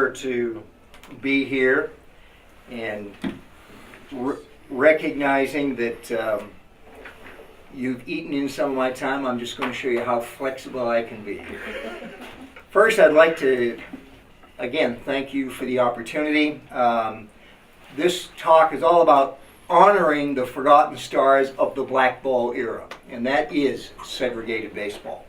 honor to be here, and recognizing that you've eaten in some of my time, I'm just going to show you how flexible I can be here. First, I'd like to, again, thank you for the opportunity. This talk is all about honoring the forgotten stars of the Blackball era, and that is segregated baseball.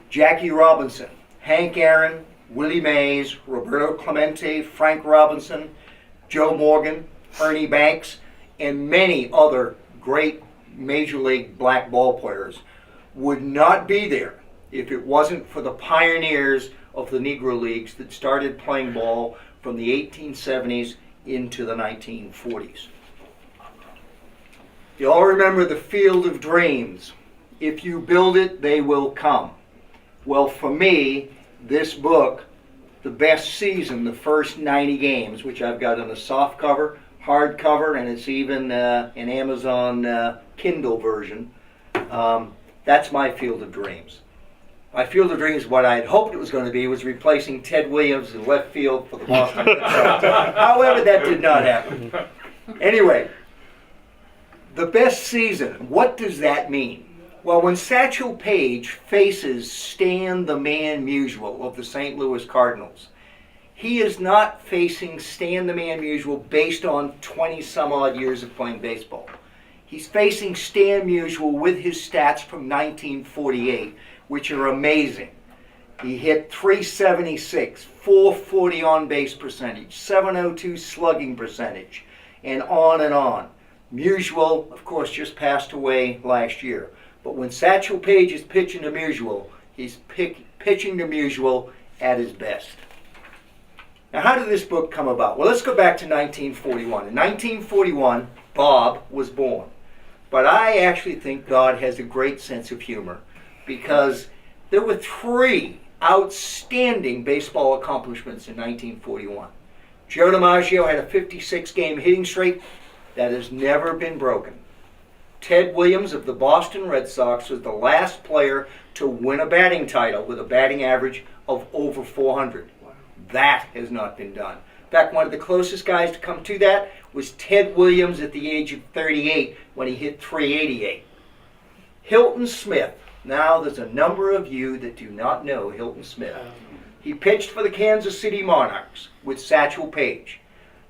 Jackie Robinson, Hank Aaron, Willie Mays, Roberto Clemente, Frank Robinson, Joe Morgan, Ernie Banks, and many other great Major League black ball players would not be there if it wasn't for the pioneers of the Negro Leagues that started playing ball from the 1870s into the 1940s. You all remember the Field of Dreams. If you build it, they will come. Well, for me, this book, the best season, the first 90 games, which I've got in a soft cover, hard cover, and it's even an Amazon Kindle version. That's my Field of Dreams. My Field of Dreams, what I had hoped it was going to be, was replacing Ted Williams in left field for the Boston Red Sox. However, that did not happen. Anyway, the best season, what does that mean? Well, when Satchel Paige faces Stan the Man Musial of the St. Louis Cardinals, he is not facing Stan the Man Musial based on 20 some odd years of playing baseball. He's facing Stan Musial with his stats from 1948, which are amazing. He hit .376, .440 on-base percentage, .702 slugging percentage, and on and on. Musial, of course, just passed away last year. But when Satchel Paige is pitching to Musial, he's pitching to Musial at his best. Now, how did this book come about? Well, let's go back to 1941. In 1941, Bob was born. But I actually think God has a great sense of humor, because there were 3 outstanding baseball accomplishments in 1941. Joe DiMaggio had a 56-game hitting streak that has never been broken. Ted Williams of the Boston Red Sox was the last player to win a batting title with a batting average of over 400. Wow. That has not been done. In fact, one of the closest guys to come to that was Ted Williams at the age of 38 when he hit .388. Hilton Smith. Now, there's a number of you that do not know Hilton Smith. He pitched for the Kansas City Monarchs with Satchel Paige.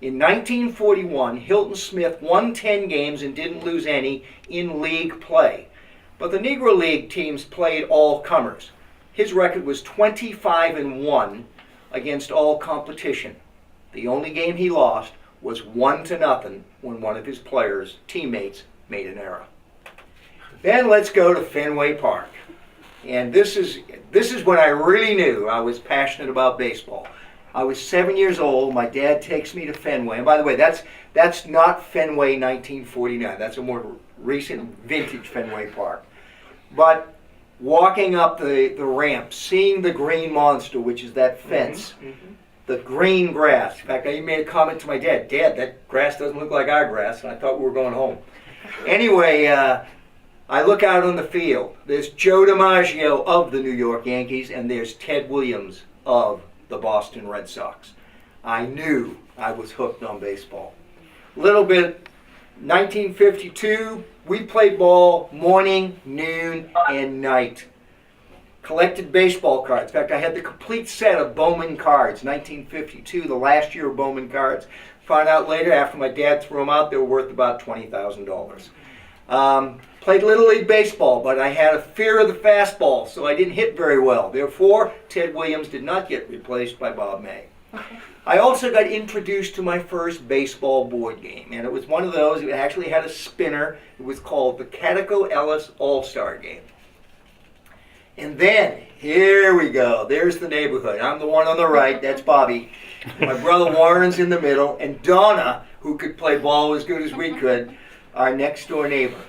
In 1941, Hilton Smith won 10 games and didn't lose any in league play. But the Negro League teams played all comers. His record was 25-1 against all competition. The only game he lost was 1-0 when one of his players' teammates made an error. Then let's go to Fenway Park. And this is when I really knew I was passionate about baseball. I was 7 years old. My dad takes me to Fenway. And by the way, that's not Fenway 1949. That's a more recent vintage Fenway Park. But walking up the ramp, seeing the green monster, which is that fence, the green grass. In fact, I even made a comment to my dad, "Dad, that grass doesn't look like our grass." And I thought we were going home. Anyway, I look out on the field. There's Joe DiMaggio of the New York Yankees, and there's Ted Williams of the Boston Red Sox. I knew I was hooked on baseball. Little bit, 1952, we played ball morning, noon, and night. Collected baseball cards. In fact, I had the complete set of Bowman cards, 1952, the last year of Bowman cards. Found out later, after my dad threw them out, they were worth about $20,000. Played Little League Baseball, but I had a fear of the fastball, so I didn't hit very well. Therefore, Ted Williams did not get replaced by Bob May. I also got introduced to my first baseball board game, and it was one of those. It actually had a spinner. It was called the Catico Ellis All-Star Game. And then, here we go. There's the neighborhood. I'm the one on the right. That's Bobby. My brother Warren's in the middle, and Donna, who could play ball as good as we could, our next-door neighbor.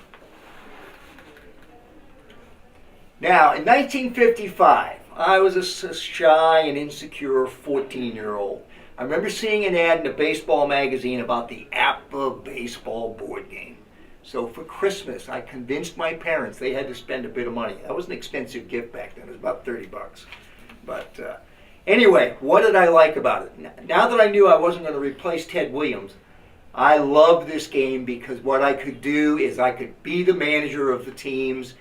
Now, in 1955, I was a shy and insecure 14-year-old. I remember seeing an ad in a baseball magazine about the APA baseball board game. So for Christmas, I convinced my parents they had to spend a bit of money. That was an expensive gift back then. It was about $30. But Anyway, what did I like about it? Now that I knew I wasn't going to replace Ted Williams, I loved this game because what I could do is I could be the manager of the teams.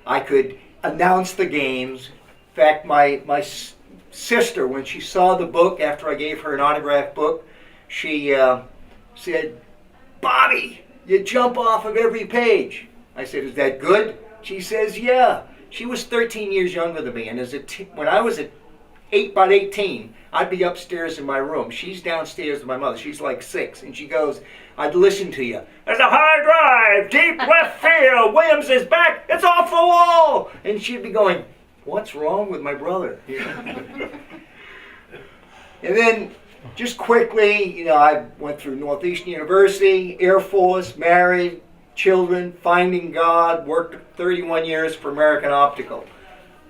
I could announce the games. In fact, my sister, when she saw the book after I gave her an autographed book, she said, "Bobby, you jump off of every page." I said, "Is that good?" She says, "Yeah." She was 13 years younger than me, and when I was about 18, I'd be upstairs in my room. She's downstairs with my mother. She's like 6, and she goes, "I'd listen to you. There's a high drive, deep left field. Williams is back. It's off the wall." And she'd be going, "What's wrong with my brother?" And then, just quickly, I went through Northeastern University, Air Force, married, children, finding God, worked 31 years for American Optical.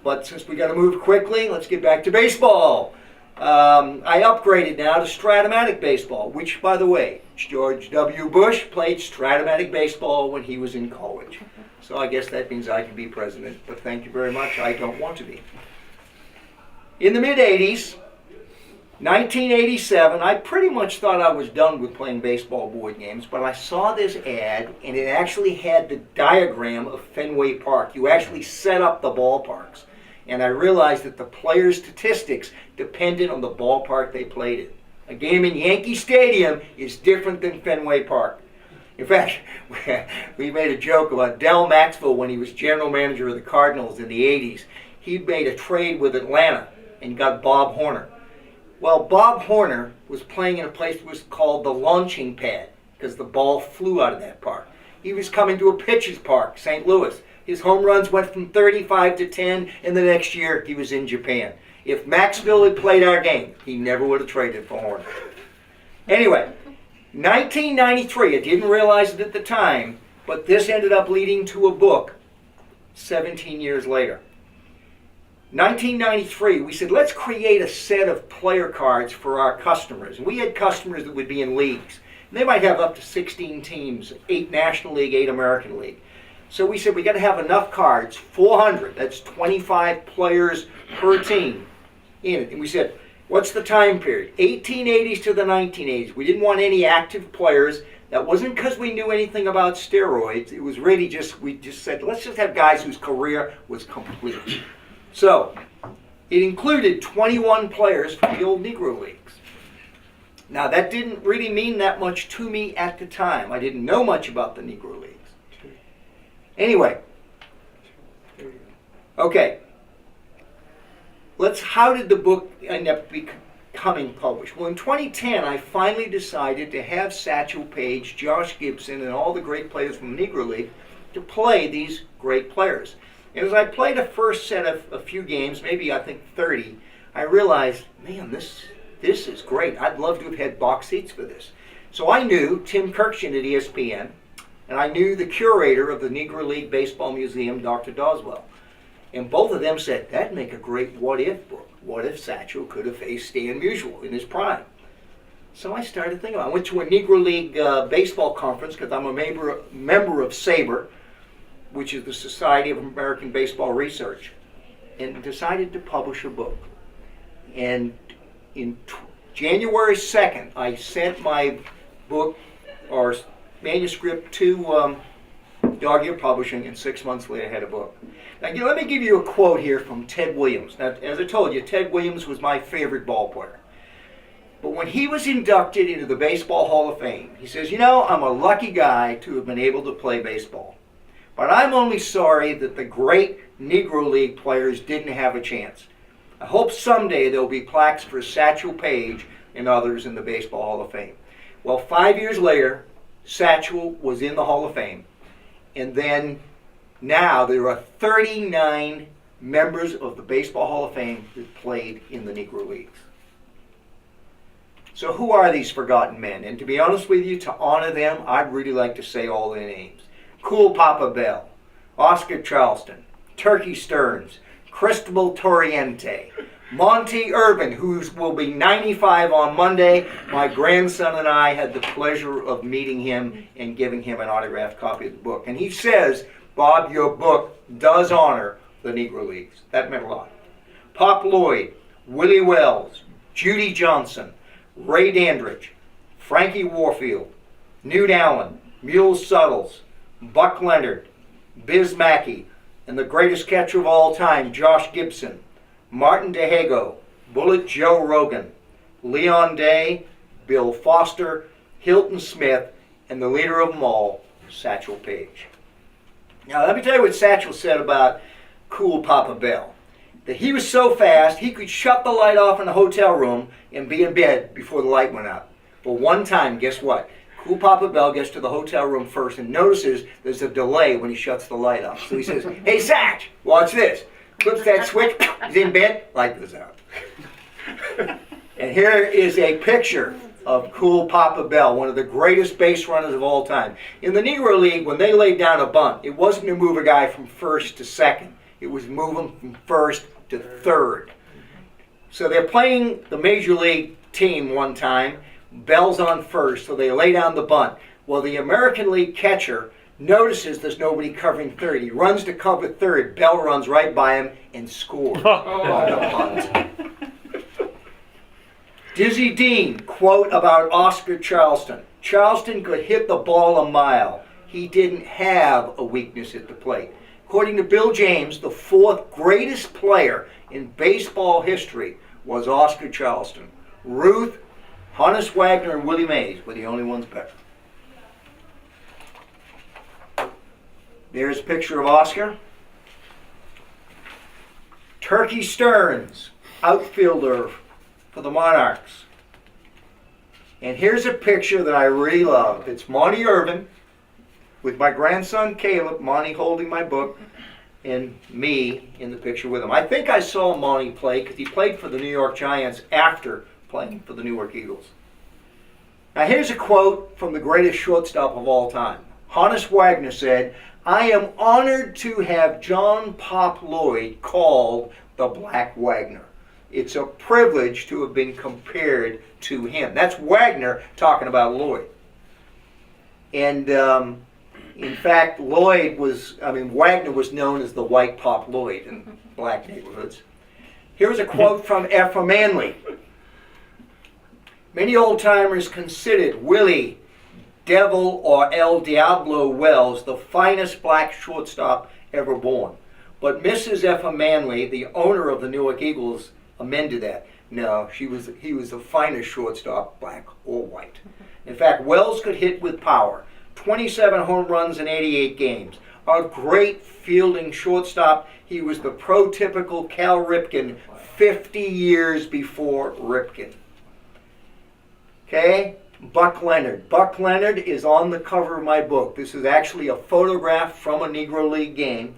But since we got to move quickly, let's get back to baseball. I upgraded now to Stratomatic baseball, which, by the way, George W. Bush played Stratomatic baseball when he was in college. So I guess that means I can be president, but thank you very much. I don't want to be. In the mid-'80s, 1987, I pretty much thought I was done with playing baseball board games, but I saw this ad, and it actually had the diagram of Fenway Park. You actually set up the ballparks. And I realized that the players' statistics depended on the ballpark they played in. A game in Yankee Stadium is different than Fenway Park. In fact, we made a joke about Del Maxwell when he was general manager of the Cardinals in the 80s. He made a trade with Atlanta and got Bob Horner. Well, Bob Horner was playing in a place that was called the launching pad because the ball flew out of that park. He was coming to a pitcher's park, St. Louis. His home runs went from 35 to 10, and the next year he was in Japan. If Maxville had played our game, he never would have traded for Horner. Anyway, 1993, I didn't realize it at the time, but this ended up leading to a book 17 years later. 1993, we said, let's create a set of player cards for our customers. And we had customers that would be in leagues. They might have up to 16 teams, 8 National League, 8 American League. So we said we got to have enough cards, 400, that's 25 players per team in it. And we said, what's the time period? 1880s to the 1980s. We didn't want any active players. That wasn't because we knew anything about steroids. It was really we just said, let's just have guys whose career was complete. So it included 21 players from the old Negro Leagues. Now that didn't really mean that much to me at the time. I didn't know much about the Negro Leagues. Anyway, okay, how did the book end up becoming published? Well, in 2010, I finally decided to have Satchel Paige, Josh Gibson, and all the great players from the Negro League to play these great players. And as I played a first set of a few games, maybe I think 30, I realized, man, this is great. I'd love to have had box seats for this. So I knew Tim Kirkshin at ESPN, and I knew the curator of the Negro League Baseball Museum, Dr. Doswell. And both of them said, that'd make a great what-if book. What if Satchel could have faced Stan Musial in his prime? So I started thinking about it. I went to a Negro League baseball conference because I'm a member of SABR, which is the Society of American Baseball Research, and decided to publish a book. And in January 2nd, I sent my book, or manuscript, to Dog-Ear Publishing, and 6 months later I had a book. Now let me give you a quote here from Ted Williams. Now, as I told you, Ted Williams was my favorite ball player. But when he was inducted into the Baseball Hall of Fame, he says, I'm a lucky guy to have been able to play baseball. But I'm only sorry that the great Negro League players didn't have a chance. I hope someday there'll be plaques for Satchel Paige and others in the Baseball Hall of Fame. Well, 5 years later, Satchel was in the Hall of Fame. And then now there are 39 members of the Baseball Hall of Fame that played in the Negro Leagues. So who are these forgotten men? And to be honest with you, to honor them, I'd really like to say all their names. Cool Papa Bell, Oscar Charleston, Turkey Stearns, Cristobal Torriente, Monty Irvin, who will be 95 on Monday. My grandson and I had the pleasure of meeting him and giving him an autographed copy of the book. And he says, Bob, your book does honor the Negro Leagues. That meant a lot. Pop Lloyd, Willie Wells, Judy Johnson, Ray Dandridge, Frankie Warfield, Newt Allen, Mule Suttles, Buck Leonard, Biz Mackey, and the greatest catcher of all time, Josh Gibson, Martin DeHago, Bullet Joe Rogan, Leon Day, Bill Foster, Hilton Smith, and the leader of them all, Satchel Paige. Now let me tell you what Satchel said about Cool Papa Bell. That he was so fast, he could shut the light off in the hotel room and be in bed before the light went out. But one time, guess what? Cool Papa Bell gets to the hotel room first and notices there's a delay when he shuts the light off. So he says, "Hey, Satch, watch this." Flips that switch, he's in bed, light goes out. And here is a picture of Cool Papa Bell, one of the greatest base runners of all time. In the Negro League, when they laid down a bunt, it wasn't to move a guy from first to second. It was move him from first to third. So they're playing the Major League team one time. Bell's on first, so they lay down the bunt. Well, the American League catcher notices there's nobody covering third. He runs to cover third. Bell runs right by him and scores on the bunt. Dizzy Dean, quote about Oscar Charleston. Charleston could hit the ball a mile. He didn't have a weakness at the plate. According to Bill James, the fourth greatest player in baseball history was Oscar Charleston. Ruth, Honus Wagner, and Willie Mays were the only ones better. There's a picture of Oscar. Turkey Stearns, outfielder for the Monarchs. And here's a picture that I really love. It's Monty Irvin with my grandson Caleb, Monty holding my book, and me in the picture with him. I think I saw Monty play because he played for the New York Giants after playing for the Newark Eagles. Now here's a quote from the greatest shortstop of all time. Honus Wagner said, "I am honored to have John Pop Lloyd called the Black Wagner. It's a privilege to have been compared to him." That's Wagner talking about Lloyd. And in fact, Wagner was known as the White Pop Lloyd in black neighborhoods. Here's a quote from Effa Manley. Many old-timers considered Willie Devil or El Diablo Wells the finest black shortstop ever born. But Mrs. Effa Manley, the owner of the Newark Eagles, amended that. No, he was the finest shortstop, black or white. In fact, Wells could hit with power. 27 home runs in 88 games. A great fielding shortstop. He was the prototypical Cal Ripken 50 years before Ripken. Okay, Buck Leonard. Buck Leonard is on the cover of my book. This is actually a photograph from a Negro League game,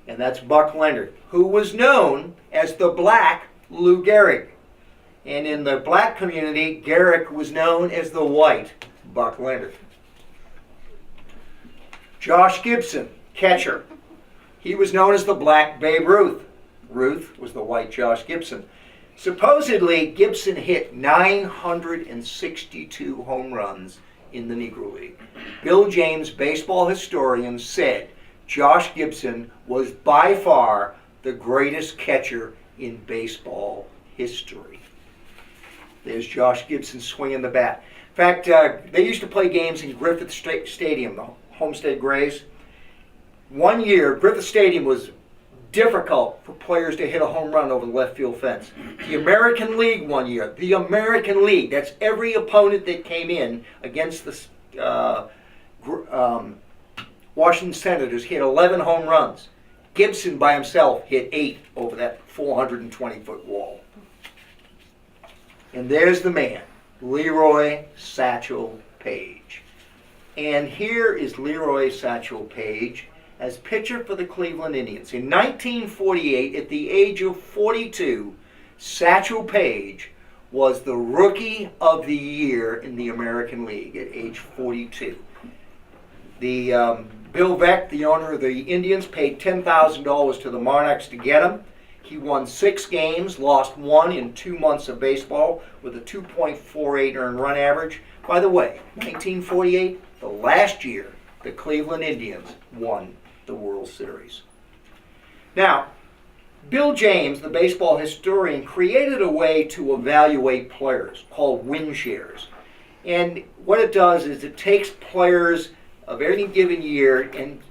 and that's Buck Leonard, who was known as the Black Lou Gehrig. And in the black community, Gehrig was known as the White Buck Leonard. Josh Gibson, catcher. He was known as the Black Babe Ruth. Ruth was the White Josh Gibson. Supposedly, Gibson hit 962 home runs in the Negro League. Bill James, baseball historian, said Josh Gibson was by far the greatest catcher in baseball history. There's Josh Gibson swinging the bat. In fact, they used to play games in Griffith Stadium, the Homestead Grays. One year, Griffith Stadium was difficult for players to hit a home run over the left field fence. The American League one year, the American League, that's every opponent that came in against the Washington Senators, hit 11 home runs. Gibson by himself hit 8 over that 420-foot wall. And there's the man, Leroy Satchel Paige. And here is Leroy Satchel Paige as pitcher for the Cleveland Indians. In 1948, at the age of 42, Satchel Paige was the Rookie of the Year in the American League at age 42. The Bill Veeck, the owner of the Indians, paid $10,000 to the Monarchs to get him. He won 6 games, lost 1 in 2 months of baseball with a 2.48 earned run average. By the way, 1948, the last year the Cleveland Indians won the World Series. Now, Bill James, the baseball historian, created a way to evaluate players called win shares. And what it does is it takes players of any given year and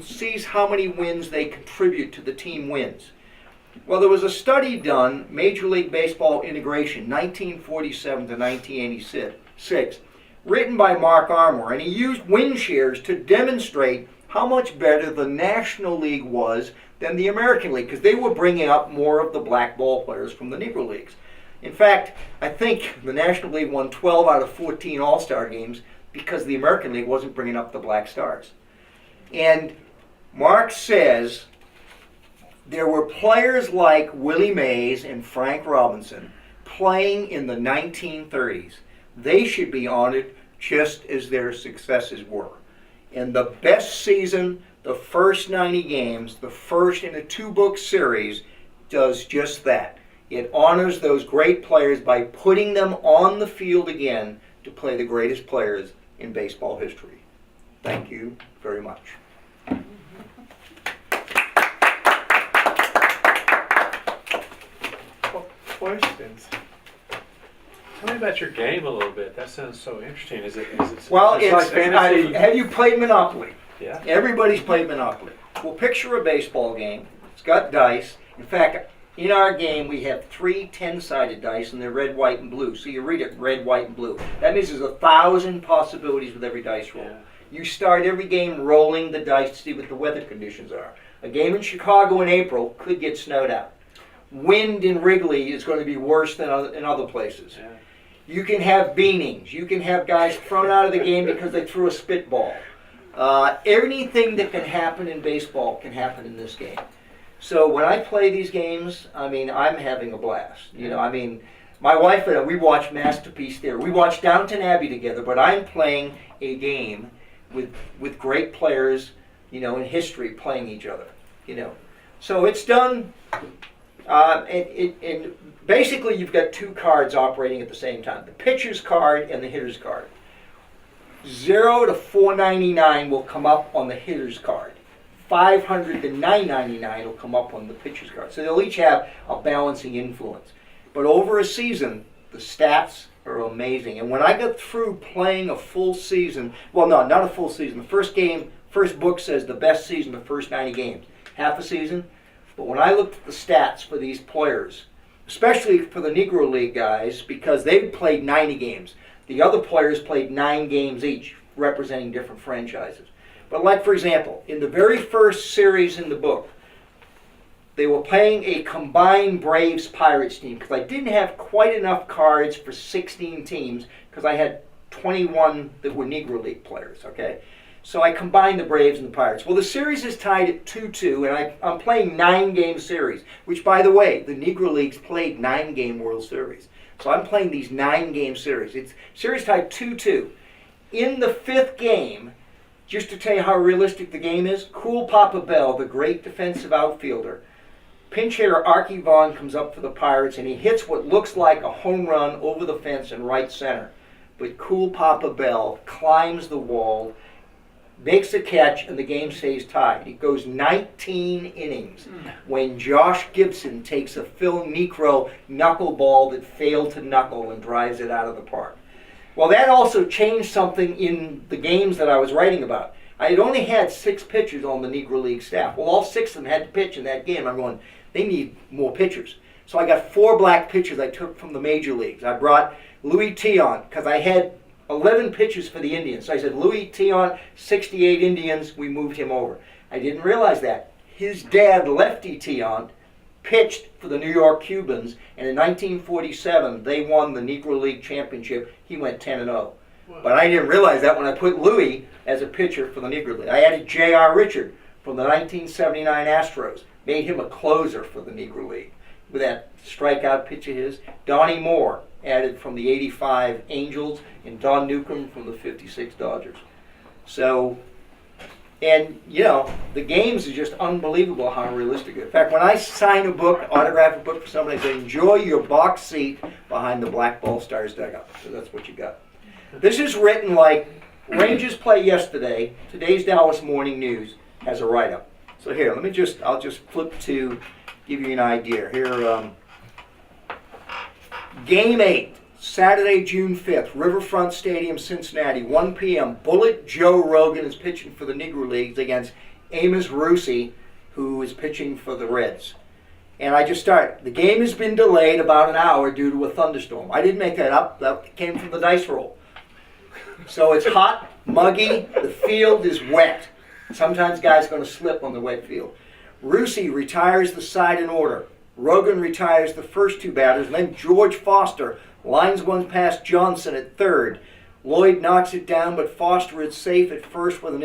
sees how many wins they contribute to the team wins. Well, there was a study done, Major League Baseball Integration, 1947 to 1986, written by Mark Armour, and he used win shares to demonstrate how much better the National League was than the American League, because they were bringing up more of the black ball players from the Negro Leagues. In fact, I think the National League won 12 out of 14 All-Star games because the American League wasn't bringing up the black stars. And Mark says there were players like Willie Mays and Frank Robinson playing in the 1930s. They should be honored just as their successes were. And the best season, the first 90 games, the first in a two-book series, does just that. It honors those great players by putting them on the field again to play the greatest players in baseball history. Thank you very much. Questions? Tell me about your game a little bit. That sounds so interesting. Is it Well, it's like fantasy? have you played Monopoly? Yeah. Everybody's played Monopoly. Well, picture a baseball game. It's got dice. In fact, in our game, we have 3 10-sided dice, and they're red, white, and blue. So you read it red, white, and blue. That means there's 1,000 possibilities with every dice roll. Yeah. You start every game rolling the dice to see what the weather conditions are. A game in Chicago in April could get snowed out. Wind in Wrigley is going to be worse than in other places. Yeah. You can have beanings. You can have guys thrown out of the game because they threw a spitball. Anything that can happen in baseball can happen in this game. So when I play these games, I mean, I'm having a blast. You know, I mean, my wife and I, we watch Masterpiece Theater. We watch Downton Abbey together, but I'm playing a game with great players, you know, in history playing each other, you know. So it's done, and basically you've got 2 cards operating at the same time, the pitcher's card and the hitter's card. 0 to 499 will come up on the hitter's card. 500 to 999 will come up on the pitcher's card. So they'll each have a balancing influence. But over a season, the stats are amazing. And when I got through playing a full season, well, no, not a full season. The first book says the best season, the first 90 games. Half a season. But when I looked at the stats for these players, especially for the Negro League guys, because they played 90 games. The other players played 9 games each, representing different franchises. But like, for example, in the very first series in the book, they were playing a combined Braves-Pirates team because I didn't have quite enough cards for 16 teams because I had 21 that were Negro League players, okay? So I combined the Braves and the Pirates. Well, the series is tied at 2-2, and I'm playing 9-game series, which, by the way, the Negro Leagues played 9-game World Series. So I'm playing these 9-game series. It's series tied 2-2. In the 5th game, just to tell you how realistic the game is, Cool Papa Bell, the great defensive outfielder, pinch hitter Archie Vaughn comes up for the Pirates, and he hits what looks like a home run over the fence in right center. But Cool Papa Bell climbs the wall, makes a catch, and the game stays tied. It goes 19 innings when Josh Gibson takes a Phil Necro knuckleball that failed to knuckle and drives it out of the park. Well, that also changed something in the games that I was writing about. I had only had 6 pitchers on the Negro League staff. Well, all 6 of them had to pitch in that game. I'm going, they need more pitchers. So I got 4 black pitchers I took from the major leagues. I brought Louis Tion because I had 11 pitchers for the Indians. So I said, Louis Tion, 68 Indians, we moved him over. I didn't realize that. His dad, Lefty Tion, pitched for the New York Cubans, and in 1947, they won the Negro League Championship. He went 10-0. Wow. But I didn't realize that when I put Louis as a pitcher for the Negro League. I added J.R. Richard from the 1979 Astros, made him a closer for the Negro League with that strikeout pitch of his. Donnie Moore, added from the 85 Angels, and Don Newcomb from the 56 Dodgers. So, and you know, the games is just unbelievable how realistic it is. In fact, when I sign a book, autograph a book for somebody, I say, enjoy your box seat behind the Blackball Stars dugout. So that's what you got. This is written like Rangers play yesterday. Today's Dallas Morning News has a write-up. So here, I'll just flip to give you an idea. Here, Game 8, Saturday, June 5th, Riverfront Stadium, Cincinnati, 1 p.m. Bullet Joe Rogan is pitching for the Negro Leagues against Amos Russi, who is pitching for the Reds. And I just started. The game has been delayed about an hour due to a thunderstorm. I didn't make that up. That came from the dice roll. So it's hot, muggy, the field is wet. Sometimes guys are going to slip on the wet field. Russi retires the side in order. Rogan retires the first two batters. And then George Foster lines one past Johnson at third. Lloyd knocks it down, but Foster is safe at first with an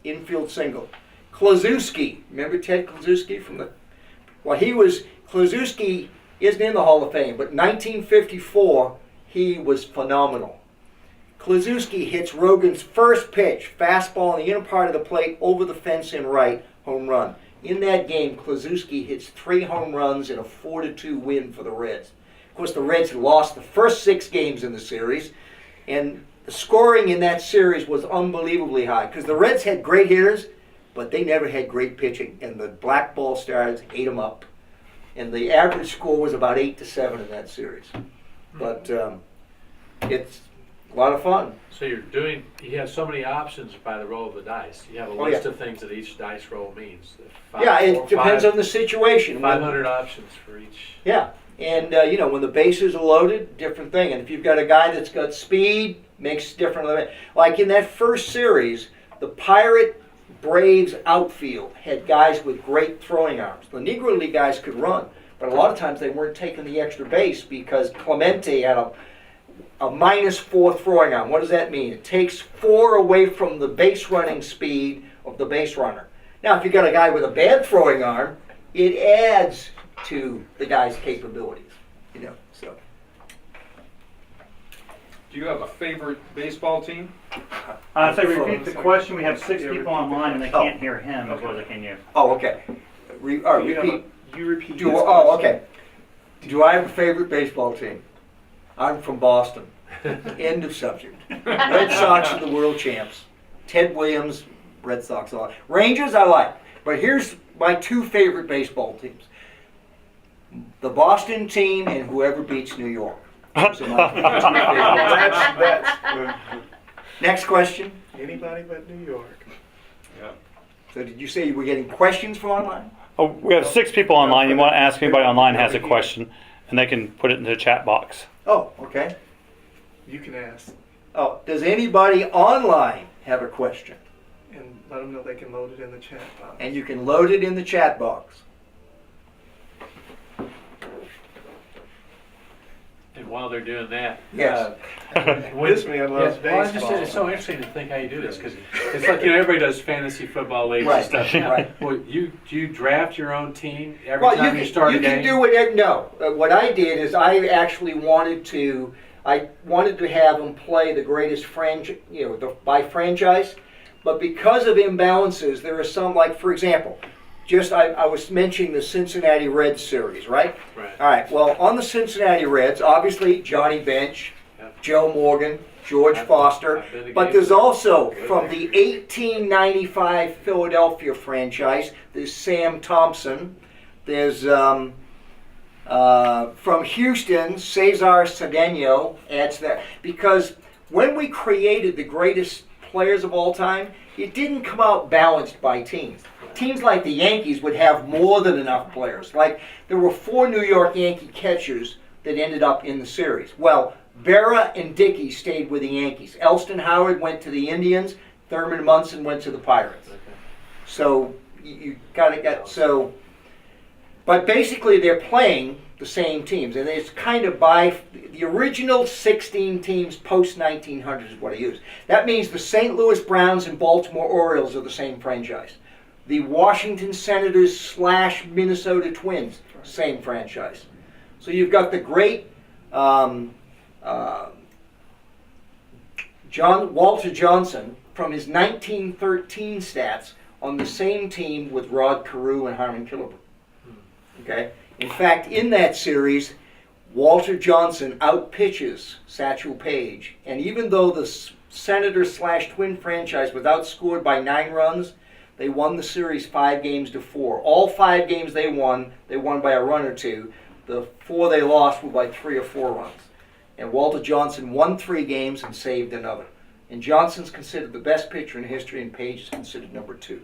infield single. Klaczewski, remember Ted Klaczewski from the... Well, Klaczewski isn't in the Hall of Fame, but 1954, he was phenomenal. Klaczewski hits Rogan's first pitch, fastball on the inner part of the plate, over the fence in right, home run. In that game, Klaczewski hits 3 home runs in a 4-2 win for the Reds. Of course, the Reds lost the first 6 games in the series, and the scoring in that series was unbelievably high, because the Reds had great hitters, but they never had great pitching, and the Blackball Stars ate them up. And the average score was about 8-7 in that series. But it's a lot of fun. So you have so many options by the roll of the dice. You have a list of things that each dice roll means. It depends on the situation. 500 options for each. Yeah, and when the bases are loaded, different thing. And if you've got a guy that's got speed, makes different. Like in that first series, the Pirate Braves outfield had guys with great throwing arms. The Negro League guys could run, but a lot of times they weren't taking the extra base because Clemente had a -4 throwing arm. What does that mean? It takes 4 away from the base running speed of the base runner. Now, if you got a guy with a bad throwing arm, it adds to the guy's capabilities. So. Do you have a favorite baseball team? So repeat the question. We have 6 people online and they can't hear him as well as they can you. Oh, okay. Repeat. You repeat. Okay. Do I have a favorite baseball team? I'm from Boston. End of subject. Red Sox are the world champs. Ted Williams, Red Sox. Rangers I like. But here's my 2 favorite baseball teams. The Boston team and whoever beats New York. Those are my 2 favorites. Next question. Anybody but New York. Yeah. So did you say you were getting questions from online? Oh, we have 6 people online. You want to ask anybody online has a question, and they can put it in the chat box. Oh, okay. You can ask Oh, does anybody online have a question? and let them know they can load it in the chat box. And you can load it in the chat box. And while they're doing that, Yes. This man loves well, it's baseball. it's so interesting to think how you do this because it's like everybody does fantasy football leagues Right, and stuff. right. Well, do you draft your own team every Well, time you start a you game? can do whatever. No, what I did is I actually wanted to have them play the greatest franchise, by franchise. But because of imbalances, there are some, like for example, I was mentioning the Cincinnati Reds series, right? Right. All right. Well, on the Cincinnati Reds, obviously Johnny Bench, Yep. Joe Morgan, George Foster, I've been to but games. there's also from the 1895 Philadelphia franchise, there's Sam Thompson. There's from Houston, Cesar Cedeno adds that because when we created the greatest players of all time, it didn't come out balanced by teams. Teams like the Yankees would have more than enough players. Like there were 4 New York Yankee catchers that ended up in the series. Well, Berra and Dickey stayed with the Yankees. Elston Howard went to the Indians. Thurman Munson went to the Pirates. Okay. So you gotta get so. But basically, they're playing the same teams, and it's kind of by the original 16 teams post 1900 is what I use. That means the St. Louis Browns and Baltimore Orioles are the same franchise. The Washington Senators / Minnesota Twins, same franchise. So you've got the great Walter Johnson from his 1913 stats on the same team with Rod Carew and Harmon Killebrew. Okay. In fact, in that series, Walter Johnson outpitches Satchel Paige, and even though the Senator / Twin franchise was outscored by 9 runs, They won the series 5-4. All 5 games they won by a run or 2. The 4 they lost were by 3 or 4 runs. And Walter Johnson won 3 games and saved another. And Johnson's considered the best pitcher in history, and Page is considered number 2.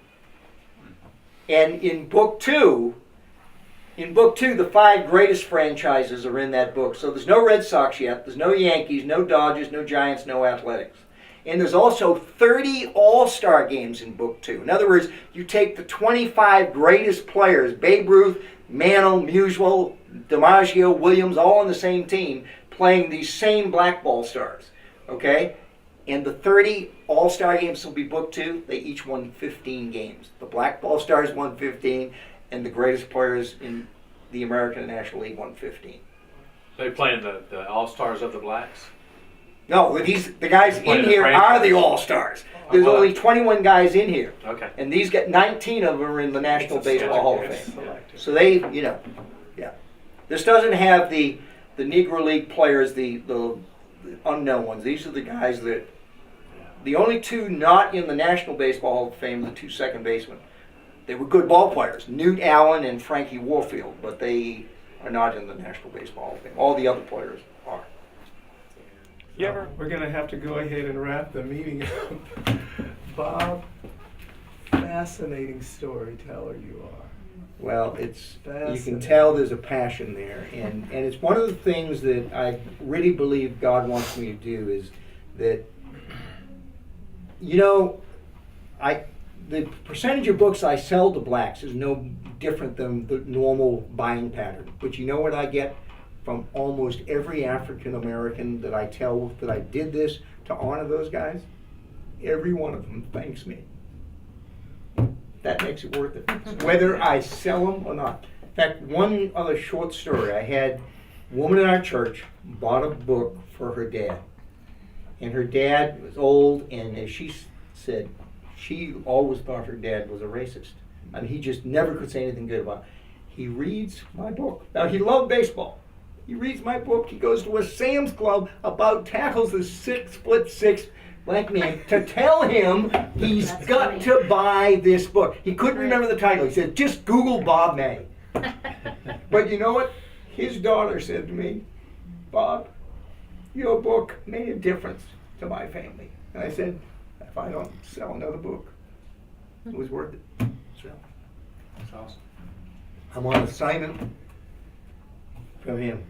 And in book 2, the 5 greatest franchises are in that book. So there's no Red Sox yet, there's no Yankees, no Dodgers, no Giants, no Athletics. And there's also 30 all-star games in book 2. In other words, you take the 25 greatest players, Babe Ruth, Mantle, Musial, DiMaggio, Williams, all on the same team, playing these same Blackball stars. Okay? And the 30 all-star games will be book 2. They each won 15 games. The Blackball stars won 15, and the greatest players in the American National League won 15. They playing the All-Stars of the Blacks? No, the guys Playing in the here franchise. are the all-stars. There's well. only 21 guys in here. Okay. And these got 19 of them are in the National It's a Baseball Hall of select- Fame. selected. So they, yeah. This doesn't have the Negro League players, the unknown ones. These are the guys that, the only 2 not in the National Baseball Hall of Fame are the 2 second basemen. They were good ball players, Newt Allen and Frankie Warfield, but they are not in the National Baseball Hall of Fame. All the other players are. You ever? We're gonna have to go ahead and wrap the meeting up. Bob, fascinating storyteller you are. Well, it's, you can Fascinating. tell there's a passion there, and it's one of the things that I really believe God wants me to do is that, the percentage of books I sell to blacks is no different than the normal buying pattern. But you know what I get from almost every African American that I tell that I did this to honor those guys? Every one of them thanks me. That makes it worth it, whether I sell them or not. In fact, one other short story. I had a woman in our church bought a book for her dad. And her dad was old, and as she said, she always thought her dad was a racist. I mean, he just never could say anything good about it. He reads my book. Now, he loved baseball. He reads my book. He goes to a Sam's Club, about tackles a 6'6" black man to tell him he's That's got funny. to buy this book. He couldn't Right. remember the title. He said, just Google Bob May. But you know what? His daughter said to me, Bob, your book made a difference to my family. And I said, if I don't sell another book, it was worth it. So That's awesome. I'm on assignment from him.